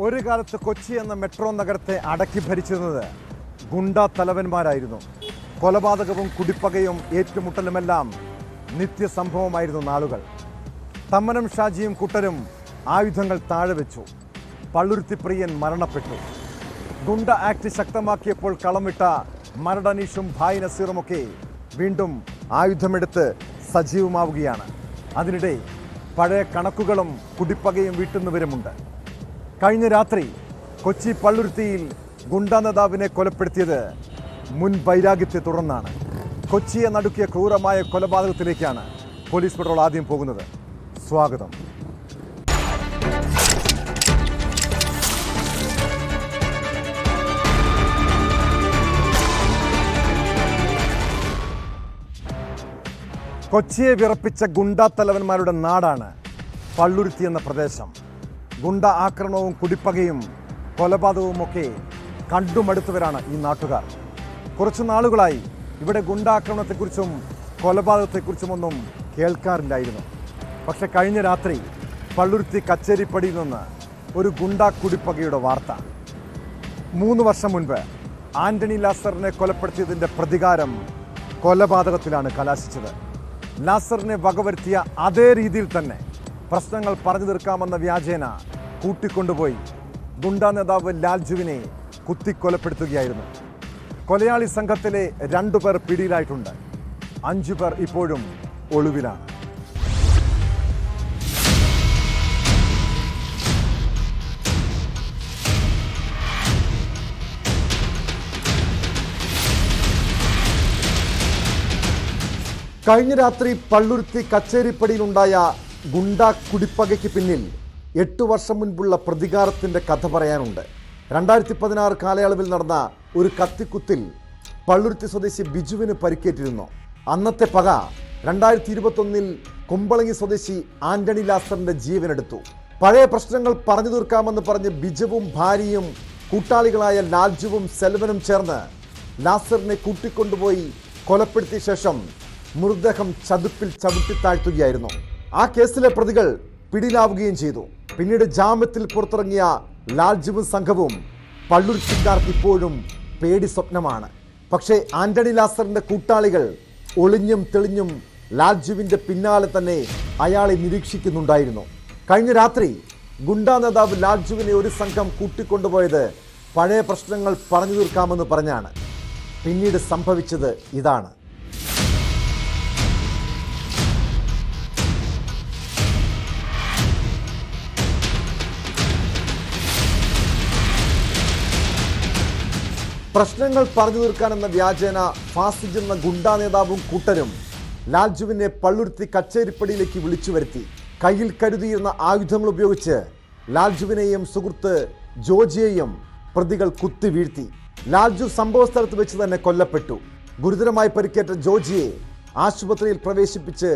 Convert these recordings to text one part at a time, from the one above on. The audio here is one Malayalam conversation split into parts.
ഒരു കാലത്ത് കൊച്ചി എന്ന മെട്രോ നഗരത്തെ അടക്കി ഭരിച്ചിരുന്നത് ഗുണ്ടാ തലവന്മാരായിരുന്നു. കൊലപാതകവും കുടിപ്പകയും ഏറ്റുമുട്ടലുമെല്ലാം നിത്യസംഭവമായിരുന്നു നാളുകൾ. തമ്മനം ഷാജിയും കുട്ടരും ആയുധങ്ങൾ താഴെ വെച്ചു. പള്ളുരുത്തി പ്രിയൻ മരണപ്പെട്ടു. ഗുണ്ട ആക്ട് ശക്തമാക്കിയപ്പോൾ കളമിട്ട മരടനീഷും ഭായ് നസീറുമൊക്കെ വീണ്ടും ആയുധമെടുത്ത് സജീവമാവുകയാണ്. അതിനിടെ പഴയ കണക്കുകളും കുടിപ്പകയും വീട്ടുന്നവരുമുണ്ട്. കഴിഞ്ഞ രാത്രി കൊച്ചി പള്ളുരുത്തിയിൽ ഗുണ്ടാ നേതാവിനെ കൊലപ്പെടുത്തിയത് മുൻ വൈരാഗ്യത്തെ തുടർന്നാണ്. കൊച്ചിയെ നടുക്കിയ ക്രൂരമായ കൊലപാതകത്തിലേക്കാണ് പോലീസ് പെട്രോൾ ആദ്യം പോകുന്നത്. സ്വാഗതം. കൊച്ചിയെ വിറപ്പിച്ച ഗുണ്ടാ തലവന്മാരുടെ നാടാണ് പള്ളുരുത്തി എന്ന പ്രദേശം. ഗുണ്ട ആക്രമണവും കുടിപ്പകയും കൊലപാതകവുമൊക്കെ കണ്ടുമടുത്തവരാണ് ഈ നാട്ടുകാർ. കുറച്ചു നാളുകളായി ഇവിടെ ഗുണ്ടാക്രമണത്തെക്കുറിച്ചും കൊലപാതകത്തെക്കുറിച്ചുമൊന്നും കേൾക്കാറില്ലായിരുന്നു. പക്ഷെ കഴിഞ്ഞ രാത്രി പള്ളുരുത്തി കച്ചേരിപ്പടിയിൽ നിന്ന് ഒരു ഗുണ്ടാ കുടിപ്പകയുടെ വാർത്ത. 3 വർഷം മുൻപ് ആന്റണി ലാസറിനെ കൊലപ്പെടുത്തിയതിൻ്റെ പ്രതികാരം കൊലപാതകത്തിലാണ് കലാശിച്ചത്. ലാസറിനെ വകവരുത്തിയ അതേ രീതിയിൽ തന്നെ പ്രശ്നങ്ങൾ പറഞ്ഞു തീർക്കാമെന്ന വ്യാജേന കൂട്ടിക്കൊണ്ടുപോയി ഗുണ്ടാ നേതാവ് ലാൽജുവിനെ കുത്തിക്കൊലപ്പെടുത്തുകയായിരുന്നു. കൊലയാളി സംഘത്തിലെ 2 പേർ പിടിയിലായിട്ടുണ്ട്. 5 പേർ ഇപ്പോഴും ഒളിവിലാണ്. കഴിഞ്ഞ രാത്രി പള്ളുരുത്തി കച്ചേരിപ്പടിയിലുണ്ടായ ഗുണ്ടാ കുടിപ്പകയ്ക്ക് പിന്നിൽ 8 വർഷം മുൻപുള്ള പ്രതികാരത്തിൻ്റെ കഥ പറയാനുണ്ട്. 2016 കാലയളവിൽ നടന്ന ഒരു കത്തിക്കുത്തിൽ പള്ളുരുത്തി സ്വദേശി ബിജുവിന് പരിക്കേറ്റിരുന്നു. അന്നത്തെ പക 2021 കുമ്പളങ്ങി സ്വദേശി ആന്റണി ലാസറിന്റെ ജീവനെടുത്തു. പഴയ പ്രശ്നങ്ങൾ പറഞ്ഞു തീർക്കാമെന്ന് പറഞ്ഞ് ബിജുവും ഭാര്യയും കൂട്ടാളികളായ ലാൽജുവും സെൽവനും ചേർന്ന് ലാസറിനെ കൂട്ടിക്കൊണ്ടുപോയി കൊലപ്പെടുത്തിയ ശേഷം മൃതദേഹം ചതുപ്പിൽ ചവിട്ടിത്താഴ്ത്തുകയായിരുന്നു. ആ കേസിലെ പ്രതികൾ പിടിയിലാവുകയും ചെയ്തു. പിന്നീട് ജാമ്യത്തിൽ പുറത്തിറങ്ങിയ ലാൽജുവും സംഘവും പള്ളുരുത്തിക്കാർക്ക് ഇപ്പോഴും പേടി സ്വപ്നമാണ്. പക്ഷേ ആന്റണി ലാസറിന്റെ കൂട്ടാളികൾ ഒളിഞ്ഞും തെളിഞ്ഞും ലാൽജുവിന്റെ പിന്നാലെ തന്നെ അയാളെ നിരീക്ഷിക്കുന്നുണ്ടായിരുന്നു. കഴിഞ്ഞ രാത്രി ഗുണ്ടാ നേതാവ് ലാൽജുവിനെ ഒരു സംഘം കൂട്ടിക്കൊണ്ടുപോയത് പഴയ പ്രശ്നങ്ങൾ പറഞ്ഞു തീർക്കാമെന്ന് പറഞ്ഞാണ്. പിന്നീട് സംഭവിച്ചത് ഇതാണ്. പ്രശ്നങ്ങൾ പറഞ്ഞു തീർക്കാനെന്ന വ്യാജേന ഫാസിജ് എന്ന ഗുണ്ടാ നേതാവും കൂട്ടരും ലാൽജുവിനെ പള്ളുരുത്തി കച്ചേരിപ്പടിയിലേക്ക് വിളിച്ചു വരുത്തി. കയ്യിൽ കരുതിയിരുന്ന ആയുധങ്ങൾ ഉപയോഗിച്ച് ലാൽജുവിനെയും സുഹൃത്ത് ജോജിയെയും പ്രതികൾ കുത്തി വീഴ്ത്തി. ലാൽജു സംഭവ സ്ഥലത്ത് വെച്ച് തന്നെ കൊല്ലപ്പെട്ടു. ഗുരുതരമായി പരിക്കേറ്റ ജോജിയെ ആശുപത്രിയിൽ പ്രവേശിപ്പിച്ച്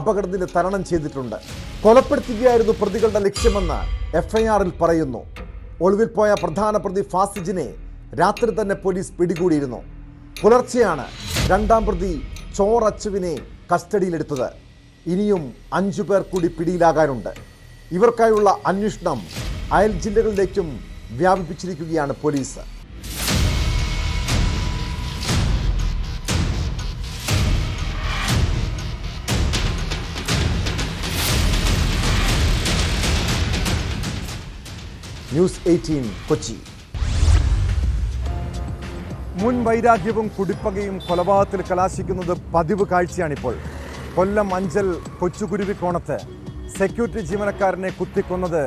അപകടത്തിന് തരണം ചെയ്തിട്ടുണ്ട്. കൊലപ്പെടുത്തുകയായിരുന്നു പ്രതികളുടെ ലക്ഷ്യമെന്ന് FIR-ൽ പറയുന്നു. ഒളിവിൽ പോയ പ്രധാന പ്രതി ഫാസിജിനെ രാത്രി തന്നെ പോലീസ് പിടികൂടിയിരുന്നു. പുലർച്ചെയാണ് 2ാം പ്രതി ചോർ അച്ചുവിനെ കസ്റ്റഡിയിലെടുത്തത്. ഇനിയും 5 പേർ കൂടി പിടിയിലാകാനുണ്ട്. ഇവർക്കായുള്ള അന്വേഷണം അയൽ ജില്ലകളിലേക്കും വ്യാപിപ്പിച്ചിരിക്കുകയാണ് പോലീസ്. ന്യൂസ് 18 കൊച്ചി. മുൻ വൈരാഗ്യവും കുടിപ്പകയും കൊലപാതകത്തിൽ കലാശിക്കുന്നത് പതിവ് കാഴ്ചയാണിപ്പോൾ. കൊല്ലം അഞ്ചൽ കൊച്ചുകുരുവിക്കോണത്ത് സെക്യൂരിറ്റി ജീവനക്കാരനെ കുത്തിക്കൊന്നത്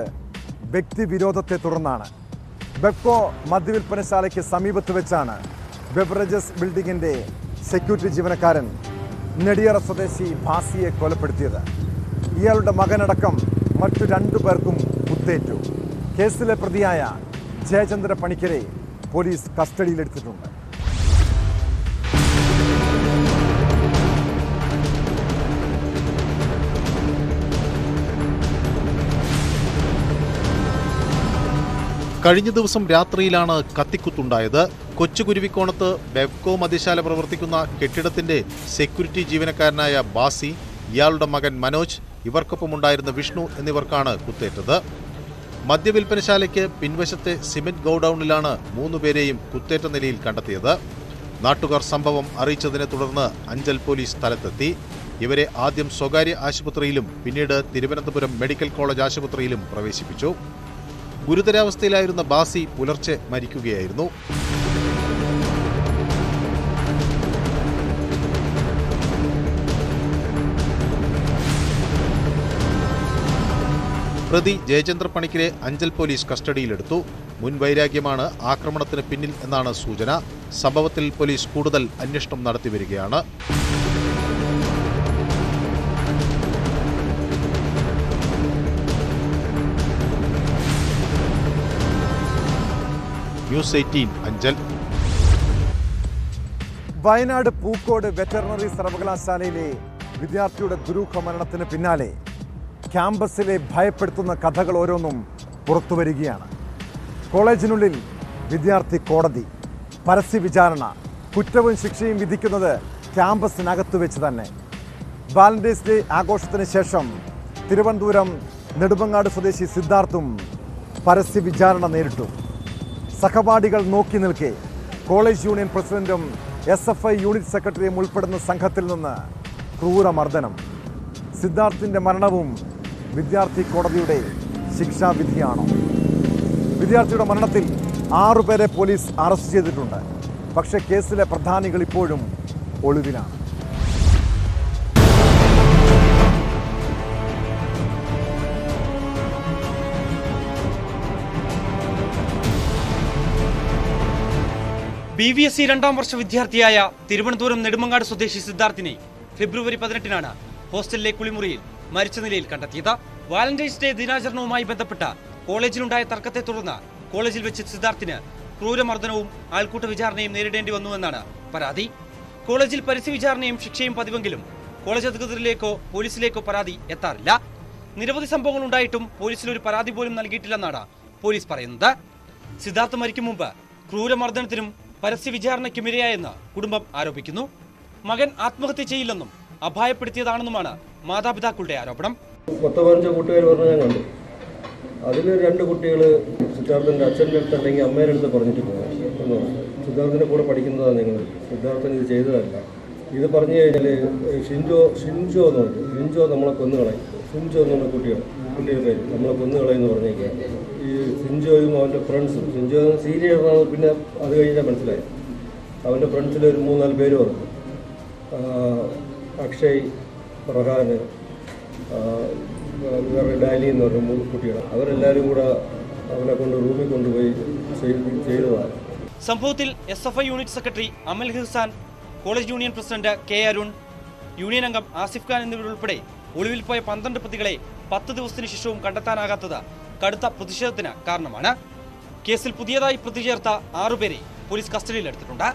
വ്യക്തിവിരോധത്തെ തുടർന്നാണ്. ബെപ്കോ മദ്യവിൽപ്പനശാലയ്ക്ക് സമീപത്ത് വെച്ചാണ് ബെവറേജസ് ബിൽഡിങ്ങിൻ്റെ സെക്യൂരിറ്റി ജീവനക്കാരൻ നെടിയറ സ്വദേശി ഭാസിയെ കൊലപ്പെടുത്തിയത്. ഇയാളുടെ മകനടക്കം മറ്റു 2 പേർക്കും കുത്തേറ്റു. കേസിലെ പ്രതിയായ ജയചന്ദ്ര പണിക്കരെ പോലീസ് കസ്റ്റഡിയിലെടുത്തിട്ടുണ്ട്. കഴിഞ്ഞ ദിവസം രാത്രിയിലാണ് കത്തിക്കുത്തുണ്ടായത്. കൊച്ചുകുരുവിക്കോണത്ത് ബെവ്കോ മദ്യശാല പ്രവർത്തിക്കുന്ന കെട്ടിടത്തിന്റെ സെക്യൂരിറ്റി ജീവനക്കാരനായ ബാസി, ഇയാളുടെ മകൻ മനോജ്, ഇവർക്കൊപ്പമുണ്ടായിരുന്ന വിഷ്ണു എന്നിവർക്കാണ് കുത്തേറ്റത്. മദ്യവിൽപ്പനശാലയ്ക്ക് പിൻവശത്തെ സിമന്റ് ഗോഡൌണിലാണ് 3 പേരെയും കുത്തേറ്റ നിലയിൽ കണ്ടെത്തിയത്. നാട്ടുകാർ സംഭവം അറിയിച്ചതിനെ തുടർന്ന് അഞ്ചൽ പോലീസ് സ്ഥലത്തെത്തി. ഇവരെ ആദ്യം സ്വകാര്യ ആശുപത്രിയിലും പിന്നീട് തിരുവനന്തപുരം മെഡിക്കൽ കോളേജ് ആശുപത്രിയിലും പ്രവേശിപ്പിച്ചു. ഗുരുതരാവസ്ഥയിലായിരുന്ന ബാസി പുലർച്ചെ മരിക്കുകയായിരുന്നു. പ്രതി ജയചന്ദ്ര പണിക്കരെ അഞ്ചൽ പോലീസ് കസ്റ്റഡിയിലെടുത്തു. മുൻവൈരാഗ്യമാണ് ആക്രമണത്തിന് പിന്നിൽ എന്നാണ് സൂചന. സംഭവത്തിൽ പോലീസ് കൂടുതൽ അന്വേഷണം നടത്തിവരികയാണ്. ന്യൂസ് 18 അഞ്ചൽ. വയനാട് പൂക്കോട് വെറ്ററിനറി സർവകലാശാലയിലെ വിദ്യാർത്ഥിയുടെ ദുരൂഹ മരണത്തിന് പിന്നാലെ ക്യാമ്പസിലെ ഭയപ്പെടുത്തുന്ന കഥകൾ ഓരോന്നും പുറത്തുവരികയാണ്. കോളേജിനുള്ളിൽ വിദ്യാർത്ഥി കോടതി, പരസ്യ വിചാരണ, കുറ്റവും ശിക്ഷയും വിധിക്കുന്നത് ക്യാമ്പസിനകത്ത് വെച്ച് തന്നെ. വാലന്റൈൻസ് ഡേ ആഘോഷത്തിന് ശേഷം തിരുവനന്തപുരം നെടുമങ്ങാട് സ്വദേശി സിദ്ധാർത്ഥും പരസ്യ വിചാരണ നേരിട്ടു. സഹപാഠികൾ നോക്കി നിൽക്കെ കോളേജ് യൂണിയൻ പ്രസിഡന്റും SFI യൂണിറ്റ് സെക്രട്ടറിയും ഉൾപ്പെടുന്ന സംഘത്തിൽ നിന്ന് ക്രൂരമർദ്ദനം. സിദ്ധാർത്ഥിന്റെ മരണവും വിദ്യാർത്ഥി കോടതിയുടെ ശിക്ഷാവിധിയാണോ? വിദ്യാർത്ഥിയുടെ മരണത്തിൽ 6 പേരെ പോലീസ് അറസ്റ്റ് ചെയ്തിട്ടുണ്ട്. പക്ഷേ കേസിലെ പ്രധാനികൾ ഇപ്പോഴും ഒളിവിലാണ്. BVSC 2ാം വർഷ വിദ്യാർത്ഥിയായ തിരുവനന്തപുരം നെടുമങ്ങാട് സ്വദേശി സിദ്ധാർത്ഥിനെ ഫെബ്രുവരി 18-നാണ് ഹോസ്റ്റലിലെ കുളിമുറിയിൽ മരിച്ച നിലയിൽ കണ്ടെത്തിയത്. വാലന്റൈൻസ് ഡേ ദിനാചരണവുമായി ബന്ധപ്പെട്ട കോളേജിലുണ്ടായ തർക്കത്തെ തുടർന്ന് കോളേജിൽ വെച്ച് സിദ്ധാർത്ഥിന് ക്രൂരമർദ്ദനവും ആൾക്കൂട്ട വിചാരണയും നേരിടേണ്ടി വന്നുവെന്നാണ് പരാതി. കോളേജിൽ പരസ്യ വിചാരണയും ശിക്ഷയും പതിവെങ്കിലും കോളേജ് അധികൃതരിലേക്കോ പോലീസിലേക്കോ പരാതി എത്താറില്ല. നിരവധി സംഭവങ്ങൾ ഉണ്ടായിട്ടും പോലീസിൽ ഒരു പരാതി പോലും നൽകിയിട്ടില്ലെന്നാണ് പോലീസ് പറയുന്നത്. സിദ്ധാർത്ഥ് മരിക്കും മുമ്പ് ക്രൂരമർദ്ദനത്തിനും പരസ്യ വിചാരണയ്ക്കും ഇരയായെന്ന് കുടുംബം ആരോപിക്കുന്നു. മകൻ ആത്മഹത്യ ചെയ്യില്ലെന്നും അപായപ്പെടുത്തിയതാണെന്നുമാണ് മാതാപിതാക്കളുടെ ആരോപണം. 15 കൂട്ടുകാർ പറഞ്ഞ ഞാൻ കണ്ടു. അതിൽ 2 കുട്ടികൾ സിദ്ധാർത്ഥൻ്റെ അച്ഛൻ്റെ അടുത്ത് അല്ലെങ്കിൽ അമ്മയുടെ അടുത്ത് പറഞ്ഞിട്ട് പോകും. സിദ്ധാർത്ഥിൻ്റെ കൂടെ പഠിക്കുന്നതാണ് നിങ്ങൾ, സിദ്ധാർത്ഥൻ ഇത് ചെയ്തതല്ല. ഇത് പറഞ്ഞു കഴിഞ്ഞാൽ ഷിൻജോ എന്ന് പറഞ്ഞു, ഷിൻജോ നമ്മളെ കൊന്നുകളയും, ഷിൻജോ എന്നുള്ള കുട്ടിയുടെ പേര് നമ്മളെ കൊന്നുകളയെന്ന് പറഞ്ഞേക്കാം. ഈ ഷിൻജോയും അവൻ്റെ ഫ്രണ്ട്സും, ഷിൻജോ സീനിയറാണ്, പിന്നെ അത് കഴിഞ്ഞാൽ മനസ്സിലായി. അവൻ്റെ ഫ്രണ്ട്സിൽ ഒരു 3-4 പേര് പറഞ്ഞു, അക്ഷയ്, റഹാന്, വേറെ ഡാലി എന്ന് പറഞ്ഞ 3 കുട്ടികൾ, അവരെല്ലാവരും കൂടെ അവനെ കൊണ്ട് റൂമിൽ കൊണ്ടുപോയി ചെയ്തതാണ്. സംഭവത്തിൽ SFI unit secretary Amal Hisan, college union president K Arun, union അംഗം ആസിഫ് ഖാൻ എന്നിവരുൾപ്പെടെ ഒളിവിൽ പോയ 12 പ്രതികളെ 10 ദിവസത്തിന് ശേഷവും കണ്ടെത്താനാകാത്തത് കടുത്ത പ്രതിഷേധത്തിന് കാരണമാണ്. കേസിൽ പുതിയതായി പ്രതി ചേർത്ത 6 പേരെ പോലീസ് കസ്റ്റഡിയിലെടുത്തിട്ടുണ്ട്.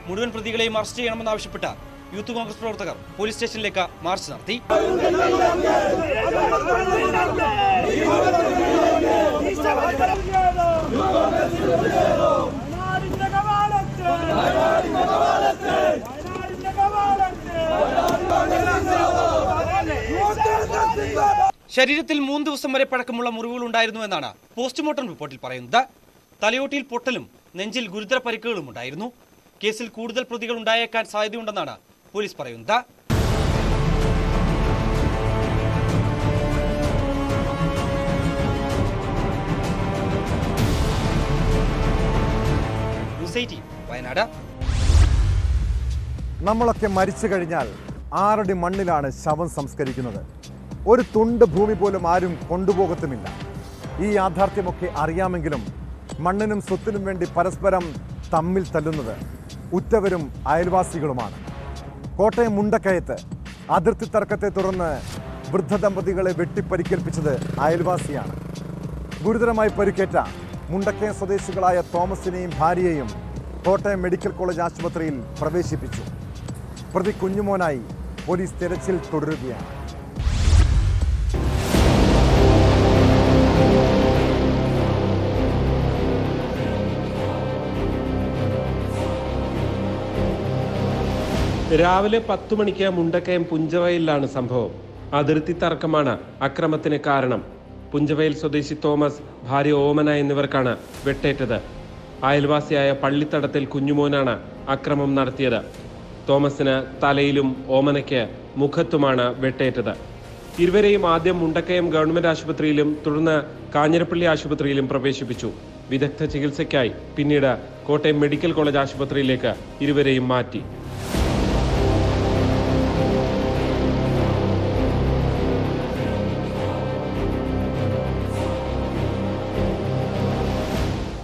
മുഴുവൻ പ്രതികളെയും അറസ്റ്റ് ചെയ്യണമെന്നാവശ്യപ്പെട്ട് യൂത്ത് കോൺഗ്രസ് പ്രവർത്തകർ പോലീസ് സ്റ്റേഷനിലേക്ക് മാർച്ച് നടത്തി. ശരീരത്തിൽ 3 ദിവസം വരെ പഴക്കമുള്ള മുറിവുകൾ ഉണ്ടായിരുന്നു എന്നാണ് പോസ്റ്റ്മോർട്ടം റിപ്പോർട്ടിൽ പറയുന്നത്. തലയോട്ടിയിൽ പൊട്ടലും നെഞ്ചിൽ ഗുരുതര പരിക്കുകളും ഉണ്ടായിരുന്നു. കേസിൽ കൂടുതൽ പ്രതികൾ ഉണ്ടായേക്കാൻ സാധ്യതയുണ്ടെന്നാണ് പോലീസ് പറയുന്നത്. വയനാട്. നമ്മളൊക്കെ മരിച്ചു കഴിഞ്ഞാൽ 6 അടി മണ്ണിലാണ് ശവം സംസ്കരിക്കുന്നത്. ഒരു തുണ്ട് ഭൂമി പോലും ആരും കൊണ്ടുപോകത്തുമില്ല. ഈ യാഥാർത്ഥ്യമൊക്കെ അറിയാമെങ്കിലും മണ്ണിനും സ്വത്തിനും വേണ്ടി പരസ്പരം തമ്മിൽ തല്ലുന്നത് ഉറ്റവരും അയൽവാസികളുമാണ്. കോട്ടയം മുണ്ടക്കയത്ത് അതിർത്തി തർക്കത്തെ തുടർന്ന് വൃദ്ധ ദമ്പതികളെ വെട്ടിപ്പരിക്കേൽപ്പിച്ചത് അയൽവാസിയാണ്. ഗുരുതരമായി പരിക്കേറ്റ മുണ്ടക്കയം സ്വദേശികളായ തോമസിനെയും ഭാര്യയെയും കോട്ടയം മെഡിക്കൽ കോളേജ് ആശുപത്രിയിൽ പ്രവേശിപ്പിച്ചു. പ്രതി കുഞ്ഞുമോനായി പോലീസ് തെരച്ചിൽ തുടരുകയാണ്. രാവിലെ 10 മണിക്ക് മുണ്ടക്കയം പുഞ്ചവയലിലാണ് സംഭവം. അതിർത്തി തർക്കമാണ് അക്രമത്തിന് കാരണം. പുഞ്ചവയൽ സ്വദേശി തോമസ്, ഭാര്യ ഓമന എന്നിവർക്കാണ് വെട്ടേറ്റത്. അയൽവാസിയായ പള്ളിത്തടത്തിൽ കുഞ്ഞുമോനാണ് അക്രമം നടത്തിയത്. തോമസിന് തലയിലും ഓമനയ്ക്ക് മുഖത്തുമാണ് വെട്ടേറ്റത്. ഇരുവരെയും ആദ്യം മുണ്ടക്കയം ഗവൺമെന്റ് ആശുപത്രിയിലും തുടർന്ന് കാഞ്ഞിരപ്പള്ളി ആശുപത്രിയിലും പ്രവേശിപ്പിച്ചു. വിദഗ്ധ ചികിത്സയ്ക്കായി പിന്നീട് കോട്ടയം മെഡിക്കൽ കോളേജ് ആശുപത്രിയിലേക്ക് ഇരുവരെയും മാറ്റി.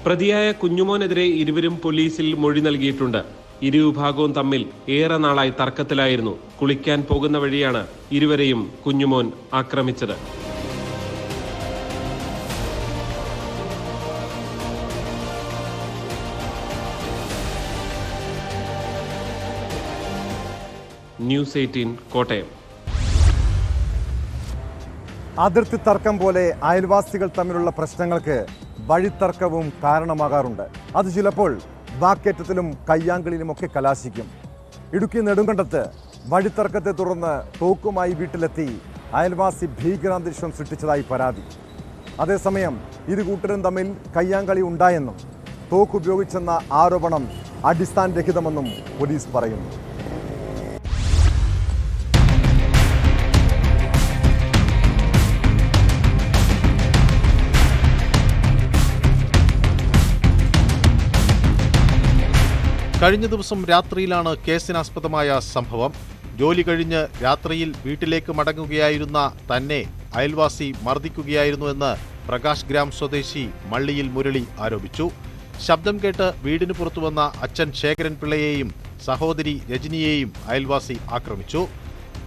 പ്രതിയായ കുഞ്ഞുമോനെതിരെ ഇരുവരും പോലീസിൽ മൊഴി നൽകിയിട്ടുണ്ട്. ഇരുവിഭാഗവും തമ്മിൽ ഏറെ നാളായി തർക്കത്തിലായിരുന്നു. കുളിക്കാൻ പോകുന്ന വഴിയാണ് ഇരുവരെയും കുഞ്ഞുമോൻ ആക്രമിച്ചത്. ന്യൂസ് 18 കോട്ടയം. അതിർത്തി തർക്കം പോലെ അയൽവാസികൾ തമ്മിലുള്ള പ്രശ്നങ്ങൾക്ക് വഴിത്തർക്കവും കാരണമാകാറുണ്ട്. അത് ചിലപ്പോൾ വാക്കേറ്റത്തിലും കയ്യാങ്കളിലുമൊക്കെ കലാശിക്കും. ഇടുക്കി നെടുങ്കണ്ടത്ത് വഴിത്തർക്കത്തെ തുടർന്ന് തോക്കുമായി വീട്ടിലെത്തി അയൽവാസി ഭീകരാന്തരീക്ഷം സൃഷ്ടിച്ചതായി പരാതി. അതേസമയം ഇരു കൂട്ടരും തമ്മിൽ കയ്യാങ്കളി ഉണ്ടായെന്നും തോക്കുപയോഗിച്ചെന്ന ആരോപണം അടിസ്ഥാനരഹിതമെന്നും പോലീസ് പറയുന്നു. കഴിഞ്ഞ ദിവസം രാത്രിയിലാണ് കേസിനാസ്പദമായ സംഭവം. ജോലി കഴിഞ്ഞ് രാത്രിയിൽ വീട്ടിലേക്ക് മടങ്ങുകയായിരുന്ന തന്നെ അയൽവാസി മർദ്ദിക്കുകയായിരുന്നുവെന്ന് പ്രകാശ് ഗ്രാം സ്വദേശി മള്ളിയിൽ മുരളി ആരോപിച്ചു. ശബ്ദം കേട്ട് വീടിന് പുറത്തുവന്ന അച്ഛൻ ശേഖരൻ പിള്ളയെയും സഹോദരി രജനിയെയും അയൽവാസി ആക്രമിച്ചു.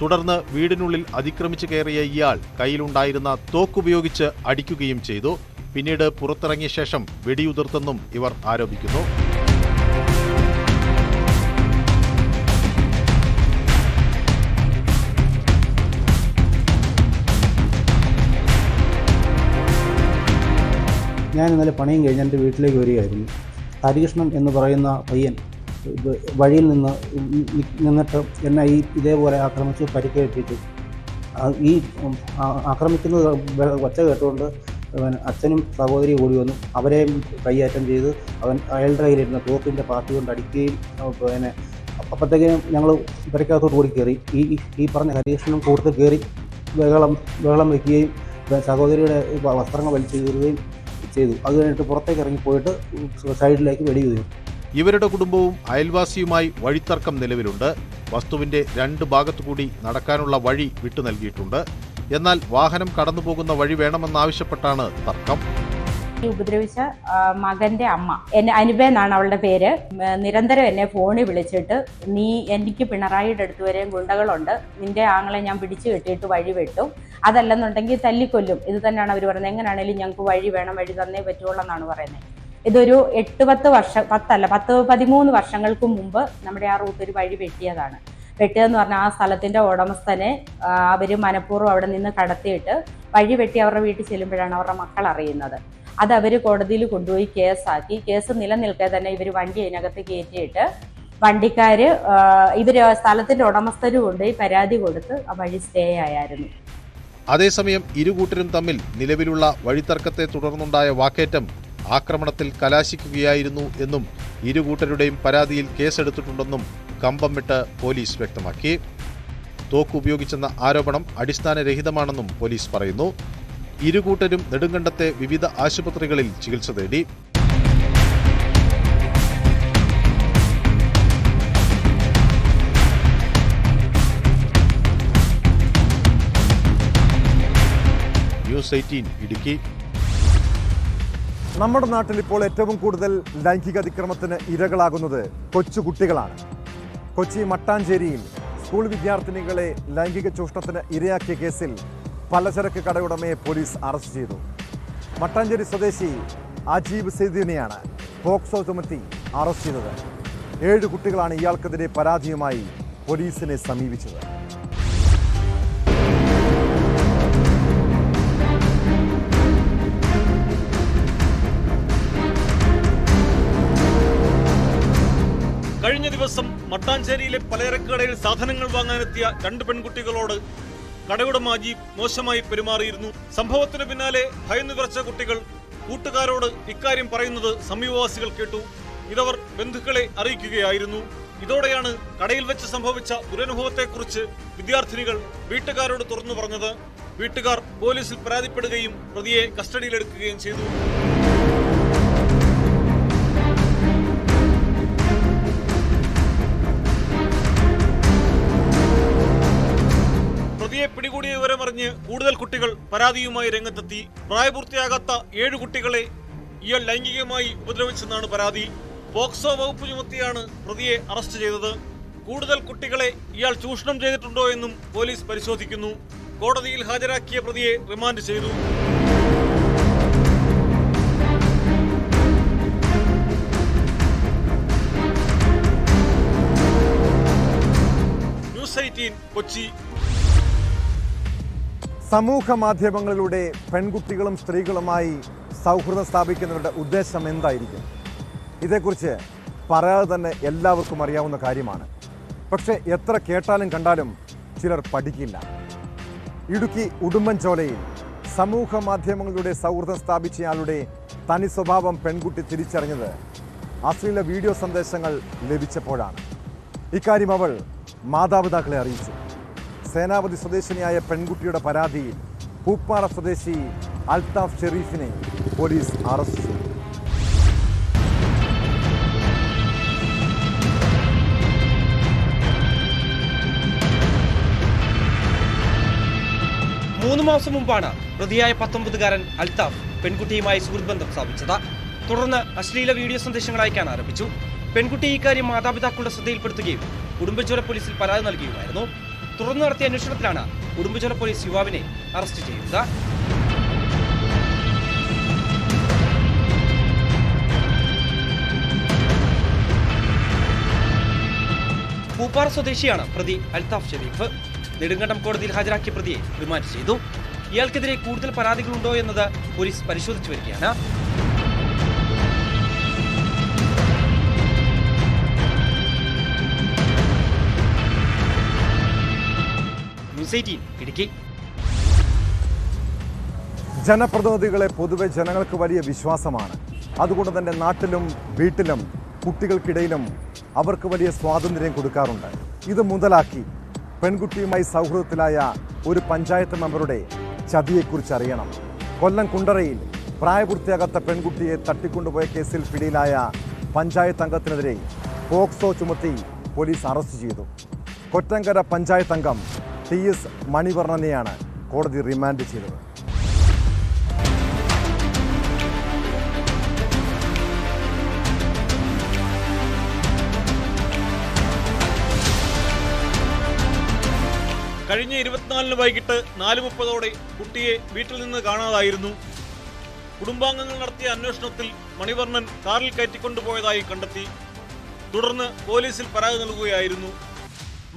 തുടർന്ന് വീടിനുള്ളിൽ അതിക്രമിച്ചു കയറിയ ഇയാൾ കയ്യിലുണ്ടായിരുന്ന തോക്കുപയോഗിച്ച് അടിക്കുകയും ചെയ്തു. പിന്നീട് പുറത്തിറങ്ങിയ ശേഷം വെടിയുതിർത്തെന്നും ഇവർ ആരോപിക്കുന്നു. ഞാൻ ഇന്നലെ പണിയും കഴിഞ്ഞ് എൻ്റെ വീട്ടിലേക്ക് വരികയായിരുന്നു. ഹരികൃഷ്ണൻ എന്ന് പറയുന്ന പയ്യൻ വഴിയിൽ നിന്നിട്ട് എന്നെ ഇതേപോലെ ആക്രമിച്ച് പരിക്കേൽപ്പിച്ചു. ഈ ആക്രമിക്കുന്നത് ഒച്ച കേട്ടുകൊണ്ട് അച്ഛനും സഹോദരിയും കൂടി വന്നു. അവരെയും കൈയാറ്റം ചെയ്ത് അയാളുടെ കയ്യിലിരുന്ന തോക്കിൻ്റെ പാർട്ടി കൊണ്ട് അടിക്കുകയും പിന്നെ അപ്പോഴത്തേക്കും ഞങ്ങൾ പെരക്കകത്തോട്ട് കൂടി കയറി. ഈ പറഞ്ഞ ഹരികൃഷ്ണനും കൂടുതൽ കയറി ബഹളം വയ്ക്കുകയും സഹോദരിയുടെ വസ്ത്രങ്ങൾ വലിച്ചു കീറുകയും ചെയ്തു. അത് കഴിഞ്ഞിട്ട് പുറത്തേക്ക് ഇറങ്ങിപ്പോയിട്ട് സൈഡിലേക്ക് വെടിയുതിരും. ഇവരുടെ കുടുംബവും അയൽവാസിയുമായി വഴിത്തർക്കം നിലവിലുണ്ട്. വസ്തുവിന്റെ രണ്ട് ഭാഗത്തുകൂടി നടക്കാനുള്ള വഴി വിട്ടു നൽകിയിട്ടുണ്ട്. എന്നാൽ വാഹനം കടന്നുപോകുന്ന വഴി വേണമെന്നാവശ്യപ്പെട്ടാണ് തർക്കം. ഉപദ്രവിച്ച മകന്റെ അമ്മ, എന്നെ അനുപ എന്നാണ് അവളുടെ പേര്, നിരന്തരം എന്നെ ഫോണിൽ വിളിച്ചിട്ട് എനിക്ക് പിണറായിയുടെ അടുത്ത് വരെയും ഗുണ്ടകളുണ്ട്, നിന്റെ ആങ്ങളെ ഞാൻ പിടിച്ചു കെട്ടിയിട്ട് വഴി വെട്ടും, അതല്ലെന്നുണ്ടെങ്കിൽ തല്ലിക്കൊല്ലും. ഇത് തന്നെയാണ് അവർ പറയുന്നത്. എങ്ങനെയാണെങ്കിലും ഞങ്ങൾക്ക് വഴി വേണം, വഴി തന്നേ പറ്റുള്ളൂ എന്നാണ് പറയുന്നത്. ഇതൊരു 13 വർഷങ്ങൾക്ക് മുമ്പ് നമ്മുടെ ആ റൂട്ട് ഒരു വഴി വെട്ടിയതാണ്. വെട്ടിയതെന്ന് പറഞ്ഞാൽ ആ സ്ഥലത്തിന്റെ ഉടമസ്ഥനെ അവർ മനഃപൂർവ്വം അവിടെ നിന്ന് കടത്തിയിട്ട് വഴി വെട്ടി അവരുടെ വീട്ടിൽ ചെല്ലുമ്പോഴാണ് അവരുടെ മക്കൾ അറിയുന്നത്. അത് അവർ കോടതിയിൽ കൊണ്ടുപോയി കേസാക്കി. കേസ് നിലനിൽക്കെ തന്നെ ഇവർ വണ്ടി അതിനകത്ത് കയറ്റിയിട്ട് വണ്ടിക്കാര് ഇവര് സ്ഥലത്തിന്റെ ഉടമസ്ഥരും കൊണ്ടുപോയി പരാതി കൊടുത്ത് ആ വഴി സ്റ്റേ ആയിരുന്നു. അതേസമയം ഇരുകൂട്ടരും തമ്മിൽ നിലവിലുള്ള വഴിത്തർക്കത്തെ തുടർന്നുണ്ടായ വാക്കേറ്റം ആക്രമണത്തിൽ കലാശിക്കുകയായിരുന്നു എന്നും ഇരുകൂട്ടരുടെയും പരാതിയിൽ കേസെടുത്തിട്ടുണ്ടെന്നും കമ്പംമെട്ട് പോലീസ് വ്യക്തമാക്കി. തോക്ക് ഉപയോഗിച്ചെന്ന ആരോപണം അടിസ്ഥാനരഹിതമാണെന്നും പോലീസ് പറയുന്നു. ഇരുകൂട്ടരും നെടുങ്കണ്ടത്തെ വിവിധ ആശുപത്രികളിൽ ചികിത്സ തേടി. ന്യൂസ് 18 ഇടുക്കി. നമ്മുടെ നാട്ടിൽ ഇപ്പോൾ ഏറ്റവും കൂടുതൽ ലൈംഗിക അതിക്രമത്തിന് ഇരകളാകുന്നത് കൊച്ചുകുട്ടികളാണ്. കൊച്ചി മട്ടാഞ്ചേരിയിൽ സ്കൂൾ വിദ്യാർത്ഥിനികളെ ലൈംഗിക ചൂഷണത്തിന് ഇരയാക്കിയ കേസിൽ പലചരക്ക് കടയുടമയെ പോലീസ് അറസ്റ്റ് ചെയ്തു. മട്ടാഞ്ചേരി സ്വദേശി അജീബ് സെയ്ദിനെയാണ് പോക്സോ ചുമത്തി അറസ്റ്റ് ചെയ്തത്. 7 കുട്ടികളാണ് ഇയാൾക്കെതിരെ പരാതിയുമായി പോലീസിനെ സമീപിച്ചത്. കഴിഞ്ഞ ദിവസം മട്ടാഞ്ചേരിയിലെ പലചരക്ക് കടയിൽ സാധനങ്ങൾ വാങ്ങാനെത്തിയ 2 പെൺകുട്ടികളോട് കടയുടമ അജീബ് മോശമായി പെരുമാറിയിരുന്നു. സംഭവത്തിന് പിന്നാലെ ഭയന്നു വിറച്ച കുട്ടികൾ കൂട്ടുകാരോട് ഇക്കാര്യം പറയുന്നത് സമീപവാസികൾ കേട്ടു. ഇതവർ ബന്ധുക്കളെ അറിയിക്കുകയായിരുന്നു. ഇതോടെയാണ് കടയിൽ വെച്ച് സംഭവിച്ച ദുരനുഭവത്തെക്കുറിച്ച് വിദ്യാർത്ഥിനികൾ വീട്ടുകാരോട് തുറന്നു പറഞ്ഞത്. വീട്ടുകാർ പോലീസിൽ പരാതിപ്പെടുകയും പ്രതിയെ കസ്റ്റഡിയിലെടുക്കുകയും ചെയ്തു. പ്രതിയെ പിടികൂടിയ വിവരമറിഞ്ഞ് കൂടുതൽ കുട്ടികൾ പരാതിയുമായി രംഗത്തെത്തി. പ്രായപൂർത്തിയാകാത്ത 7 കുട്ടികളെ ഇയാൾ ലൈംഗികമായി ഉപദ്രവിച്ചെന്നാണ് പരാതി. പോക്സോ വകുപ്പ് ചുമത്തിയാണ് പ്രതിയെ അറസ്റ്റ് ചെയ്തത്. കൂടുതൽ കുട്ടികളെ ഇയാൾ ചൂഷണം ചെയ്തിട്ടുണ്ടോ എന്നും പോലീസ് പരിശോധിക്കുന്നു. കോടതിയിൽ ഹാജരാക്കിയ പ്രതിയെ റിമാൻഡ് ചെയ്തു. ന്യൂസ് 18 കൊച്ചി. സമൂഹ മാധ്യമങ്ങളിലൂടെ പെൺകുട്ടികളും സ്ത്രീകളുമായി സൗഹൃദം സ്ഥാപിക്കുന്നവരുടെ ഉദ്ദേശം എന്തായിരിക്കും? ഇതേക്കുറിച്ച് പറയാതെ തന്നെ എല്ലാവർക്കും അറിയാവുന്ന കാര്യമാണ്. പക്ഷേ എത്ര കേട്ടാലും കണ്ടാലും ചിലർ പഠിക്കില്ല. ഇടുക്കി ഉടുമ്പൻചോലയിൽ സമൂഹ മാധ്യമങ്ങളിലൂടെ സൗഹൃദം സ്ഥാപിച്ചയാളുടെ തനി സ്വഭാവം പെൺകുട്ടി തിരിച്ചറിഞ്ഞത് അശ്ലീല വീഡിയോ സന്ദേശങ്ങൾ ലഭിച്ചപ്പോഴാണ്. ഇക്കാര്യം അവൾ മാതാപിതാക്കളെ അറിയിച്ചു. സേനാപതി സ്വദേശിനിയായ പെൺകുട്ടിയുടെ പരാതിയിൽ പൂപ്പാറ സ്വദേശി അൽത്താഫ് ഷെരീഫിനെ പോലീസ് അറസ്റ്റ് ചെയ്തു. മൂന്ന് മാസം മുമ്പാണ് പ്രതിയായ 19-കാരൻ അൽത്താഫ് പെൺകുട്ടിയുമായി സുഹൃത്ത് ബന്ധം സ്ഥാപിച്ചത്. തുടർന്ന് അശ്ലീല വീഡിയോ സന്ദേശങ്ങൾ അയക്കാൻ ആരംഭിച്ചു. പെൺകുട്ടി ഇക്കാര്യം മാതാപിതാക്കളുടെ ശ്രദ്ധയിൽപ്പെടുത്തുകയും ഉടുമ്പൻചോല പോലീസിൽ പരാതി നൽകുകയുമായിരുന്നു. തുടർന്ന് നടത്തിയ അന്വേഷണത്തിലാണ് ഉടുമ്പൻചോല പോലീസ് യുവാവിനെ അറസ്റ്റ് ചെയ്തത്. പൂപ്പാറ സ്വദേശിയാണ് പ്രതി അൽത്താഫ് ഷെരീഫ്. നെടുങ്കണ്ടം കോടതിയിൽ ഹാജരാക്കിയ പ്രതിയെ റിമാൻഡ് ചെയ്തു. ഇയാൾക്കെതിരെ കൂടുതൽ പരാതികളുണ്ടോ എന്നത് പോലീസ് പരിശോധിച്ചു വരികയാണ്. ന്യൂസ് 18 ഇടുക്കി. ജനപ്രതിനിധികളെ പൊതുവെ ജനങ്ങൾക്ക് വലിയ വിശ്വാസമാണ്. അതുകൊണ്ട് തന്നെ നാട്ടിലും വീട്ടിലും കുട്ടികൾക്കിടയിലും അവർക്ക് വലിയ സ്വാതന്ത്ര്യം കൊടുക്കാറുണ്ട്. ഇത് മുതലാക്കി പെൺകുട്ടിയുമായി സൗഹൃദത്തിലായ ഒരു പഞ്ചായത്ത് മെമ്പറുടെ ചതിയെക്കുറിച്ച് അറിയണം. കൊല്ലം കുണ്ടറയിൽ പ്രായപൂർത്തിയാകാത്ത പെൺകുട്ടിയെ തട്ടിക്കൊണ്ടുപോയ കേസിൽ പിടിയിലായ പഞ്ചായത്ത് അംഗത്തിനെതിരെ പോക്സോ ചുമത്തി പോലീസ് അറസ്റ്റ് ചെയ്തു. കൊറ്റങ്കര പഞ്ചായത്ത് അംഗം TS മണിവർണ്ണനെയാണ് കോടതി റിമാൻഡ് ചെയ്തത്. കഴിഞ്ഞ 24 വൈകിട്ട് 4:30 കുട്ടിയെ വീട്ടിൽ നിന്ന് കാണാതായിരുന്നു. കുടുംബാംഗങ്ങൾ നടത്തിയ അന്വേഷണത്തിൽ മണിവർണ്ണൻ കാറിൽ കയറ്റിക്കൊണ്ടുപോയതായി കണ്ടെത്തി. തുടർന്ന് പോലീസിൽ പരാതി നൽകുകയായിരുന്നു.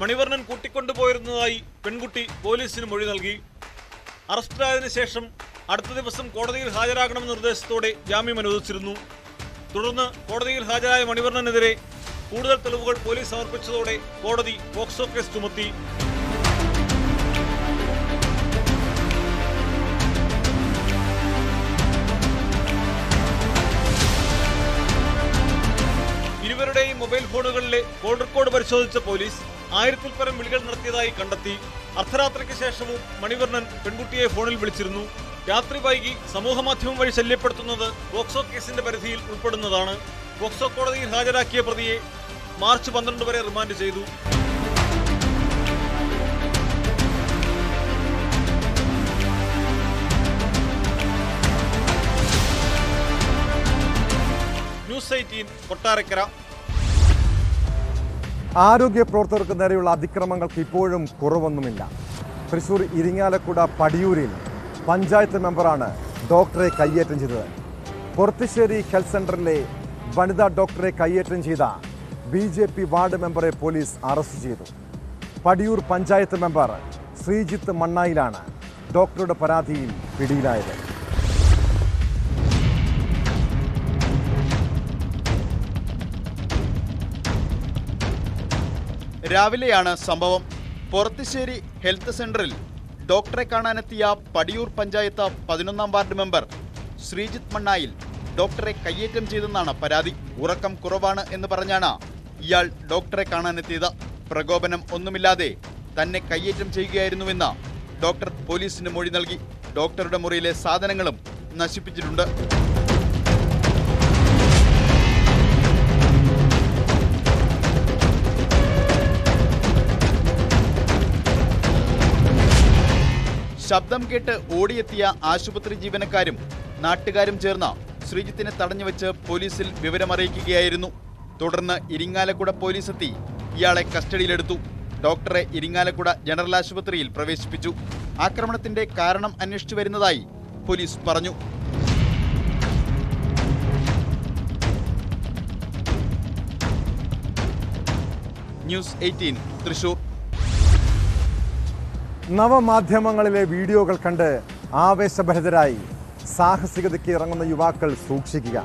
മണിവർണ്ണൻ കൂട്ടിക്കൊണ്ടുപോയിരുന്നതായി പെൺകുട്ടി പോലീസിന് മൊഴി നൽകി. അറസ്റ്റിലായതിനു ശേഷം അടുത്ത ദിവസം കോടതിയിൽ ഹാജരാകണമെന്ന നിർദ്ദേശത്തോടെ ജാമ്യം അനുവദിച്ചിരുന്നു. തുടർന്ന് കോടതിയിൽ ഹാജരായ മണിവർണ്ണനെതിരെ കൂടുതൽ തെളിവുകൾ പോലീസ് സമർപ്പിച്ചതോടെ കോടതി പോക്സോ കേസ് ചുമത്തി. ഇരുവരുടെയും മൊബൈൽ ഫോണുകളിലെ കോൾ റെക്കോർഡ് പരിശോധിച്ച പോലീസ് 1000-ൽ പരം വിളികൾ നടത്തിയതായി കണ്ടെത്തി. അർദ്ധരാത്രിക്ക് ശേഷവും മണിവർണ്ണൻ പെൺകുട്ടിയെ ഫോണിൽ വിളിച്ചിരുന്നു. രാത്രി വൈകി സമൂഹമാധ്യമം വഴി ശല്യപ്പെടുത്തുന്നത് പോക്സോ കേസിന്റെ പരിധിയിൽ ഉൾപ്പെടുന്നതാണ്. പോക്സോ കോടതിയിൽ ഹാജരാക്കിയ പ്രതിയെ മാർച്ച് 12 വരെ റിമാൻഡ് ചെയ്തു. ന്യൂസ് 18 കൊട്ടാരക്കര. ആരോഗ്യ പ്രവർത്തകർക്ക് നേരെയുള്ള അതിക്രമങ്ങൾക്ക് ഇപ്പോഴും കുറവൊന്നുമില്ല. തൃശൂർ ഇരിങ്ങാലക്കുട പടിയൂരിൽ പഞ്ചായത്ത് മെമ്പറാണ് ഡോക്ടറെ കയ്യേറ്റം ചെയ്തത്. പൊറത്തിശ്ശേരി ഹെൽത്ത് സെന്ററിലെ വനിതാ ഡോക്ടറെ കയ്യേറ്റം ചെയ്ത BJP വാർഡ് മെമ്പറെ പോലീസ് അറസ്റ്റ് ചെയ്തു. പടിയൂർ പഞ്ചായത്ത് മെമ്പർ ശ്രീജിത്ത് മണ്ണായിലാണ് ഡോക്ടറുടെ പരാതിയിൽ പിടിയിലായത്. രാവിലെയാണ് സംഭവം. പൊറത്തിശ്ശേരി ഹെൽത്ത് സെന്ററിൽ ഡോക്ടറെ കാണാനെത്തിയ പടിയൂർ പഞ്ചായത്ത് 11-ാം വാർഡ് മെമ്പർ ശ്രീജിത്ത് മണ്ണായിൽ ഡോക്ടറെ കയ്യേറ്റം ചെയ്തെന്നാണ് പരാതി. ഉറക്കം കുറവാണ് എന്ന് പറഞ്ഞാണ് ഇയാൾ ഡോക്ടറെ കാണാനെത്തിയത്. പ്രകോപനം ഒന്നുമില്ലാതെ തന്നെ കയ്യേറ്റം ചെയ്യുകയായിരുന്നുവെന്ന് ഡോക്ടർ പോലീസിന് മൊഴി നൽകി. ഡോക്ടറുടെ മുറിയിലെ സാധനങ്ങളും നശിപ്പിച്ചിട്ടുണ്ട്. ശബ്ദം കേട്ട് ഓടിയെത്തിയ ആശുപത്രി ജീവനക്കാരും നാട്ടുകാരും ചേർന്ന് ശ്രീജിത്തിനെ തടഞ്ഞുവെച്ച് പോലീസിൽ വിവരമറിയിക്കുകയായിരുന്നു. തുടർന്ന് ഇരിങ്ങാലക്കുട പോലീസ് എത്തി ഇയാളെ കസ്റ്റഡിയിലെടുത്തു. ഡോക്ടറെ ഇരിങ്ങാലക്കുട ജനറൽ ആശുപത്രിയിൽ പ്രവേശിപ്പിച്ചു. ആക്രമണത്തിന്റെ കാരണം അന്വേഷിച്ചു വരുന്നതായി പോലീസ് പറഞ്ഞു. ന്യൂസ് 18 തൃശൂർ. നവമാധ്യമങ്ങളിലെ വീഡിയോകൾ കണ്ട് ആവേശഭരിതരായി സാഹസികതയ്ക്ക് ഇറങ്ങുന്ന യുവാക്കൾ സൂക്ഷിക്കുക.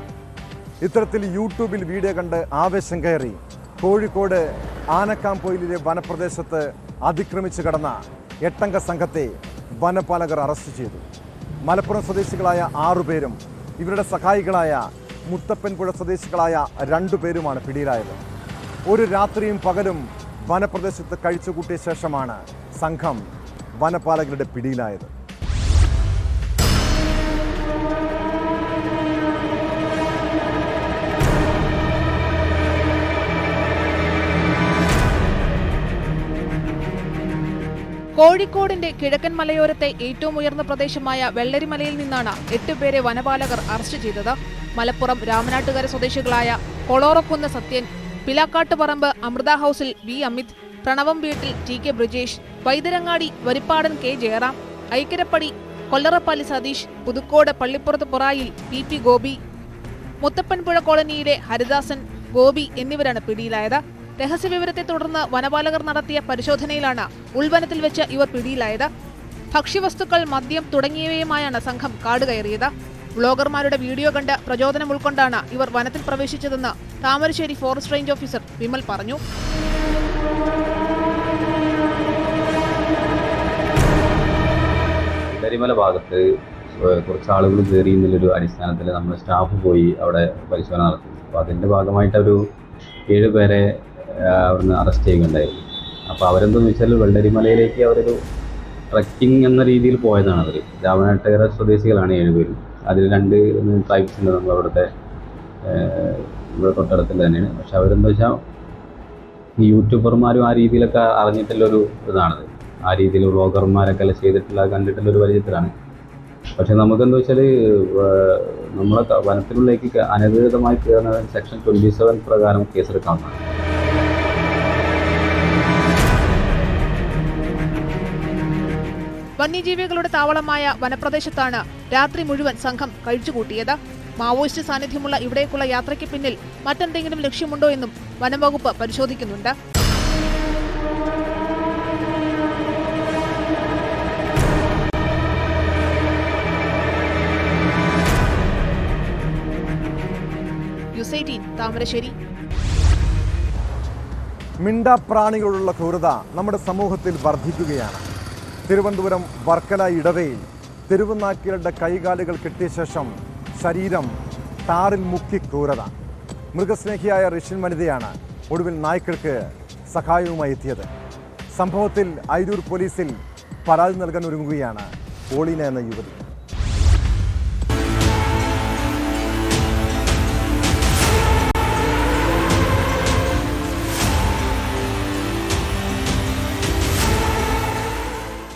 ഇത്തരത്തിൽ യൂട്യൂബിൽ വീഡിയോ കണ്ട് ആവേശം കയറി കോഴിക്കോട് ആനക്കാംപൊയിലിലെ വനപ്രദേശത്ത് അതിക്രമിച്ചു കടന്ന 8-അംഗ സംഘത്തെ വനപാലകർ അറസ്റ്റ് ചെയ്തു. മലപ്പുറം സ്വദേശികളായ 6 പേരും ഇവരുടെ സഹായികളായ മുത്തപ്പൻപുഴ സ്വദേശികളായ 2 പേരുമാണ് പിടിയിലായത്. ഒരു രാത്രിയും പകലും വനപ്രദേശത്ത് കഴിച്ചുകൂട്ടിയ ശേഷമാണ് സംഘം വനപാലകരുടെ പിടിയിലായത്. കോഴിക്കോടിന്റെ കിഴക്കൻ മലയോരത്തെ ഏറ്റവും ഉയർന്ന പ്രദേശമായ വെള്ളരിമലയിൽ നിന്നാണ് 8 പേരെ വനപാലകർ അറസ്റ്റ് ചെയ്തത്. മലപ്പുറം രാമനാട്ടുകര സ്വദേശികളായ കൊളോറക്കുന്ന് സത്യൻ, പിലാക്കാട്ടുപറമ്പ് അമൃത ഹൌസിൽ വി അമിത്, പ്രണവം വീട്ടിൽ ടി.കെ. ബ്രിജേഷ്, വൈദ്യരങ്ങാടി വരിപ്പാടൻ കെ. ജയറാം, ഐക്കരപ്പടി കൊല്ലറപ്പള്ളി സതീഷ്, പുതുക്കോട് പള്ളിപ്പുറത്ത് പുറായിൽ പി. ഗോപി, മുത്തപ്പൻപുഴ കോളനിയിലെ ഹരിദാസൻ, ഗോപി എന്നിവരാണ് പിടിയിലായത്. രഹസ്യവിവരത്തെ തുടർന്ന് വനപാലകർ നടത്തിയ പരിശോധനയിലാണ് ഉൾവനത്തിൽ വെച്ച് ഇവർ പിടിയിലായത്. ഭക്ഷ്യവസ്തുക്കൾ, മദ്യം തുടങ്ങിയവയുമായാണ് സംഘം കാട് കയറിയത്. വ്ളോഗർമാരുടെ വീഡിയോ കണ്ട് പ്രചോദനം ഉൾക്കൊണ്ടാണ് ഇവർ വനത്തിൽ പ്രവേശിച്ചതെന്ന് Thamarassery forest range officer Vimal പറഞ്ഞു. വെള്ളരിമല ഭാഗത്ത് കുറച്ച് ആളുകൾ കയറി എന്നുള്ളൊരു അടിസ്ഥാനത്തിൽ നമ്മൾ സ്റ്റാഫ് പോയി അവിടെ പരിശോധന നടത്തി. അപ്പോൾ അതിൻ്റെ ഭാഗമായിട്ട് ഒരു 7 പേരെ അവിടുന്ന് അറസ്റ്റ് ചെയ്യുകയുണ്ടായിരുന്നു. അപ്പോൾ അവരെന്തെന്ന് വെച്ചാൽ വെള്ളരിമലയിലേക്ക് അവരൊരു ട്രക്കിംഗ് എന്ന രീതിയിൽ പോയതാണ്. അവർ രാമനാട്ടുകര സ്വദേശികളാണ് 7 പേരും. അതിൽ 2 ട്രൈബ്സ് ഉണ്ട് നമ്മൾ അവിടുത്തെ ഇവിടെ തൊട്ടടുത്തിൽ തന്നെയാണ്. പക്ഷെ അവരെന്താ വെച്ചാൽ ഈ യൂട്യൂബർമാരും ആ രീതിയിലൊക്കെ അറിഞ്ഞിട്ടുള്ളൊരു ഇതാണത്. ആ രീതിയിൽ വ്ളോഗർമാരൊക്കെ എല്ലാം ചെയ്തിട്ടുള്ള കണ്ടിട്ടുള്ളൊരു പരിചയത്തിലാണ്. പക്ഷെ നമുക്കെന്താ വെച്ചാൽ നമ്മളെ വനത്തിനുള്ളിലേക്ക് അനധികൃതമായി കയറുന്ന സെക്ഷൻ 27 പ്രകാരം കേസെടുക്കാവുന്നതാണ്. വന്യജീവികളുടെ താവളമായ വനപ്രദേശത്താണ് രാത്രി മുഴുവൻ സംഘം കഴിച്ചുകൂട്ടിയത്. മാവോയിസ്റ്റ് സാന്നിധ്യമുള്ള ഇവിടേക്കുള്ള യാത്രയ്ക്ക് പിന്നിൽ മറ്റെന്തെങ്കിലും ലക്ഷ്യമുണ്ടോ എന്നും വനംവകുപ്പ് പരിശോധിക്കുന്നുണ്ട്. ന്യൂസ് 18 താമരശ്ശേരി. മിണ്ടാപ്രാണികളുള്ള ക്രൂരത നമ്മുടെ സമൂഹത്തിൽ വർദ്ധിക്കുകയാണ്. തിരുവനന്തപുരം വർക്കല ഇടവയിൽ തെരുവുനായ്ക്കളുടെ കൈകാലുകൾ കെട്ടിയ ശേഷം ശരീരം ടാറിൽ മുക്കി ക്രൂരത. മൃഗസ്നേഹിയായ റഷ്യൻ വനിതയാണ് ഒടുവിൽ നായ്ക്കൾക്ക് സഹായവുമായി എത്തിയത്. സംഭവത്തിൽ അയിരൂർ പോലീസിൽ പരാതി നൽകാൻ ഒരുങ്ങുകയാണ് പോളീന എന്ന യുവതി.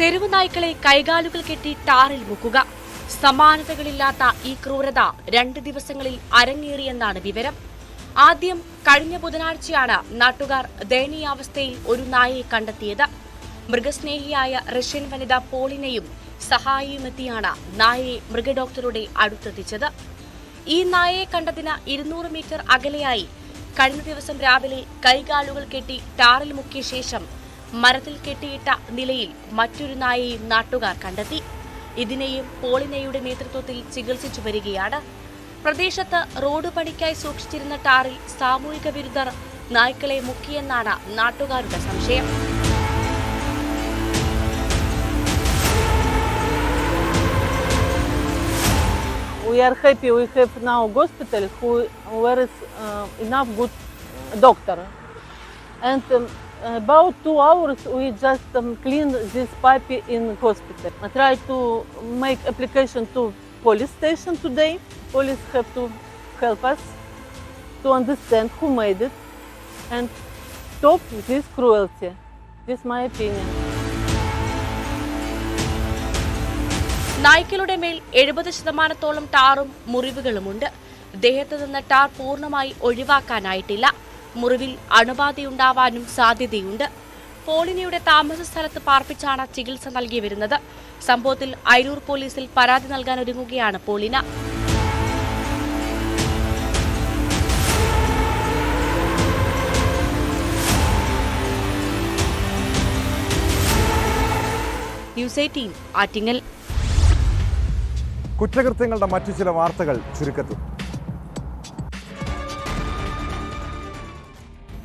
തെരുവുനായ്ക്കളെ കൈകാലുകൾ കെട്ടി ടാറിൽ മുക്കുക. സമാനതകളില്ലാത്ത ഈ ക്രൂരത 2 ദിവസങ്ങളിൽ അരങ്ങേറിയെന്നാണ് വിവരം. ആദ്യം കഴിഞ്ഞ ബുധനാഴ്ചയാണ് നാട്ടുകാർ ദയനീയാവസ്ഥയിൽ ഒരു നായയെ കണ്ടെത്തിയത്. മൃഗസ്നേഹിയായ റഷ്യൻ വനിത പോളിനയും സഹായിയുമെത്തിയാണ് നായയെ മൃഗഡോക്ടറുടെ അടുത്തെത്തിച്ചത്. ഈ നായയെ കണ്ടതിന് 200 മീറ്റർ അകലെയായി കഴിഞ്ഞ ദിവസം രാവിലെ കൈകാലുകൾ കെട്ടി ടാറിൽ മുക്കിയ ശേഷം മരത്തിൽ കെട്ടിയിട്ട നിലയിൽ മറ്റൊരു നായയെയും നാട്ടുകാർ കണ്ടെത്തി. ഇതിനെയും പോളിനയുടെ നേതൃത്വത്തിൽ ചികിത്സിച്ചു വരികയാണ്. പ്രദേശത്ത് റോഡ് പണിക്കായി സൂക്ഷിച്ചിരുന്ന ടാറിൽ സാമൂഹിക വിരുദ്ധർ നായ്ക്കളെ മുക്കിയെന്നാണ് നാട്ടുകാരുടെ സംശയം. we are happy we have now hospital where is enough good doctor. And about 2 hours we just clean this puppy in hospital. I try to make application to police station today. Police have to help us to understand who made it and stop this cruelty. This is my opinion. നായ്ക്കളുടെ മേൽ 70% ടാറും മുറിവുകളുമുണ്ട്. ദേഹത്ത് നിന്ന് ടാർ പൂർണ്ണമായി ഒഴിവാക്കാനായിട്ടില്ല. മുറിവിൽ അണുബാധയുണ്ടാവാനും സാധ്യതയുണ്ട്. പോളിനിയുടെ താമസ സ്ഥലത്ത് പാർപ്പിച്ചാണ് ചികിത്സ നൽകി വരുന്നത്. സംഭവത്തിൽ അയിരൂർ പോലീസിൽ പരാതി നൽകാൻ ഒരുങ്ങുകയാണ് പോളിന. ന്യൂസ് 18 ആറ്റിങ്ങൽ. കുറ്റകൃത്യങ്ങളുടെ മറ്റു ചില വാർത്തകൾ ചുരുക്കത്തിൽ.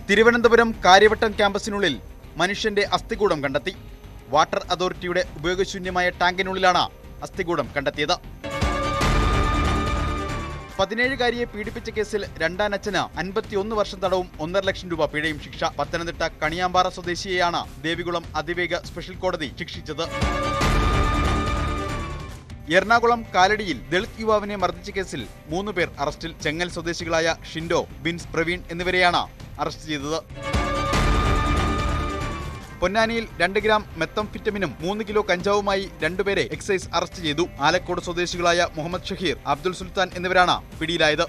തിരുവനന്തപുരം കാര്യവട്ടം ക്യാമ്പസിനുള്ളിൽ മനുഷ്യന്റെ അസ്ഥികൂടം കണ്ടെത്തി. വാട്ടർ അതോറിറ്റിയുടെ ഉപയോഗശൂന്യമായ ടാങ്കിനുള്ളിലാണ് അസ്ഥികൂടം കണ്ടെത്തിയത്. 17-കാരിയെ പീഡിപ്പിച്ച കേസിൽ രണ്ടാനച്ഛന് 51 വർഷം തടവും 1.5 ലക്ഷം രൂപ പിഴയും ശിക്ഷ. പത്തനംതിട്ട കണിയാമ്പാറ സ്വദേശിയെയാണ് ദേവികുളം അതിവേഗ സ്പെഷ്യൽ കോടതി ശിക്ഷിച്ചത്. എറണാകുളം കാലടിയിൽ ദളിത് യുവാവിനെ മർദ്ദിച്ച കേസിൽ 3 പേർ അറസ്റ്റിൽ. ചെങ്ങൽ സ്വദേശികളായ ഷിൻഡോ, ബിൻസ്, പ്രവീൺ എന്നിവരെയാണ് അറസ്റ്റ് ചെയ്തത്. പൊന്നാനിയിൽ 2 ഗ്രാം മെത്തംഫിറ്റമിനും 3 കിലോ കഞ്ചാവുമായി 2 പേരെ എക്സൈസ് അറസ്റ്റ് ചെയ്തു. ആലക്കോട് സ്വദേശികളായ മുഹമ്മദ് ഷഹീർ, അബ്ദുൽ സുൽത്താൻ എന്നിവരാണ് പിടിയിലായത്.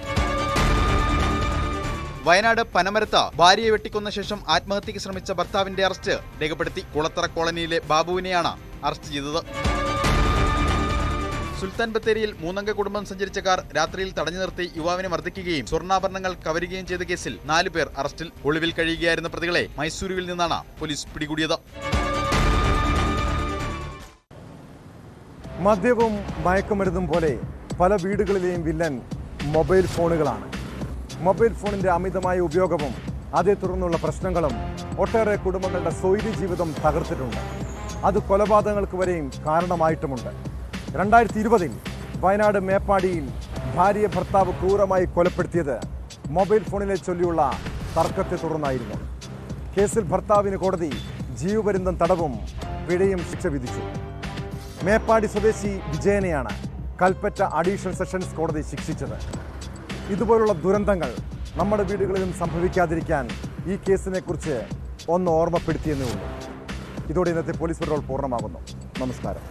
വയനാട് പനമരത്ത് ഭാര്യയെ വെട്ടിക്കൊന്ന ശേഷം ആത്മഹത്യയ്ക്ക് ശ്രമിച്ച ഭർത്താവിന്റെ അറസ്റ്റ് രേഖപ്പെടുത്തി. കുളത്തറ കോളനിയിലെ ബാബുവിനെയാണ് അറസ്റ്റ് ചെയ്തത്. സുൽത്താൻ ബത്തേരിയിൽ 3-അംഗ കുടുംബം സഞ്ചരിച്ച കാർ രാത്രിയിൽ തടഞ്ഞു നിർത്തി യുവാവിനെ മർദ്ദിക്കുകയും സ്വർണ്ണാഭരണങ്ങൾ കവരുകയും ചെയ്ത കേസിൽ 4 പേർ അറസ്റ്റിൽ. ഒളിവിൽ കഴിയുകയായിരുന്ന പ്രതികളെ മൈസൂരുവിൽ നിന്നാണ് പോലീസ് പിടികൂടിയത്. മദ്യവും മയക്കുമരുന്നും പോലെ പല വീടുകളിലെയും വില്ലൻ മൊബൈൽ ഫോണുകളാണ്. മൊബൈൽ ഫോണിന്റെ അമിതമായ ഉപയോഗവും അതേ തുടർന്നുള്ള പ്രശ്നങ്ങളും ഒട്ടേറെ കുടുംബങ്ങളുടെ സ്വൈര്യ ജീവിതം തകർത്തിട്ടുണ്ട്. അത് കൊലപാതകങ്ങൾക്ക് വരെയും കാരണമായിട്ടുമുണ്ട്. 2020-ൽ വയനാട് മേപ്പാടിയിൽ ഭാര്യയെ ഭർത്താവ് ക്രൂരമായി കൊലപ്പെടുത്തിയത് മൊബൈൽ ഫോണിനെ ചൊല്ലിയുള്ള തർക്കത്തെ തുടർന്നായിരുന്നു. കേസിൽ ഭർത്താവിന് കോടതി ജീവപര്യന്തം തടവും പിഴയും ശിക്ഷ വിധിച്ചു. മേപ്പാടി സ്വദേശി വിജയനെയാണ് കൽപ്പറ്റ അഡീഷണൽ സെഷൻസ് കോടതി ശിക്ഷിച്ചത്. ഇതുപോലുള്ള ദുരന്തങ്ങൾ നമ്മുടെ വീടുകളിലും സംഭവിക്കാതിരിക്കാൻ ഈ കേസിനെക്കുറിച്ച് ഒന്ന് ഓർമ്മപ്പെടുത്തിയെന്നേ ഉള്ളൂ. ഇതോടെ ഇന്നത്തെ പോലീസ് പെട്രോൾ പൂർണ്ണമാകുന്നു. നമസ്കാരം.